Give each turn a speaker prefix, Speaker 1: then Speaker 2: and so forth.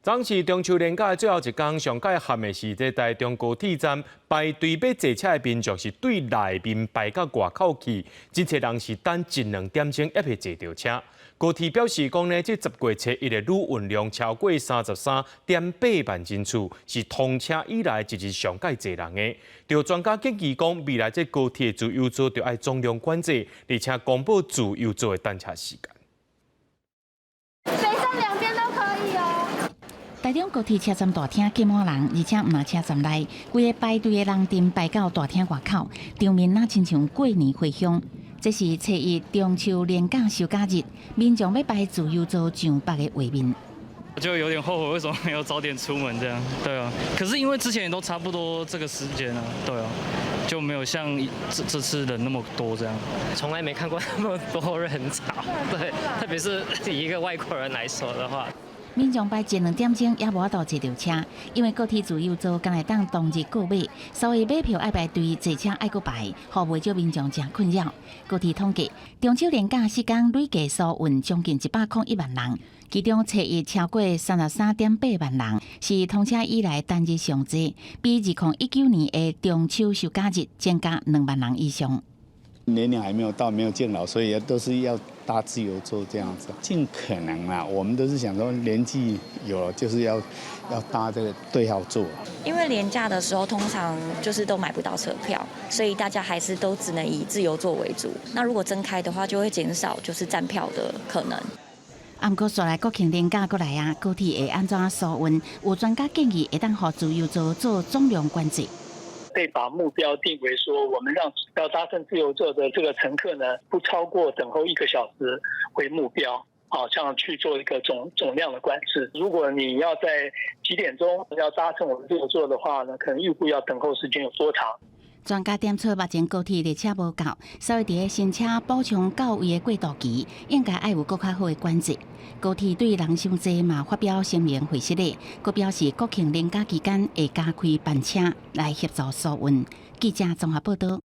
Speaker 1: 昨是中秋连假的最后一天，上盖憾的是，这台中高铁站排队要坐车的民众是对内面排到外口去，真侪人是等1、2点钟也未坐到车。高铁表示讲呢，这10月初1的旅运量超过33.8万人次，是通车以来一日上盖侪人的。就专家建议讲，未来这高铁自由座就要总量管制，而且公布自由座的等车时间。
Speaker 2: 台中高铁车站大厅挤满人，而且唔那车站内，规个排队的人阵排到大厅外口，场面那亲像过年回乡。这是初一中秋连假休假日，民众要排自由座上北的画面。
Speaker 3: 我就有点后悔，为什么没有早点出门这样？对啊，可是因为之前也都差不多这个时间啊，对啊，就没有像这次人那么多这样。
Speaker 4: 从来没看过那么多人潮，对，特别是以一个外国人来说的话。
Speaker 2: 民众排1、2点钟也无法度坐到车，因为高铁自由座刚来当当日购买，所以买票爱排队，坐车爱搁排，互袂少民众真困扰。高铁统计，中秋连假时间累计疏运将近101万人，其中初一超过33.8万人，是通车以来单日上济，比2019年的中秋休假日增加2万人以上。
Speaker 5: 年龄还没有到，没有见老，所以都是要搭自由座这样子。尽可能啦，我们都是想说年纪有了，就是要搭这个对号座。
Speaker 6: 因为连假的时候通常就是都买不到车票，所以大家还是都只能以自由座为主。那如果增开的话，就会减少就是占票的可能。
Speaker 2: 不过，说来国庆连假过来啊，高铁会安怎疏运？有专家建议会当互自由座做总量管制。
Speaker 7: 可以把目标定为说，我们让要搭乘自由座的这个乘客呢，不超过等候1个小时为目标，这样去做一个总量的管制。如果你要在几点钟要搭乘我们自由座的话呢，可能预估要等候时间有多长？
Speaker 2: 专家点出，目前高铁列车无够，所以伫个新车补充到位的过渡期，应该爱有更较好的管制。高铁对人伤济嘛发表声明回释咧，佮表示国庆连假期间会加开班车来协助疏运。记者综合报道。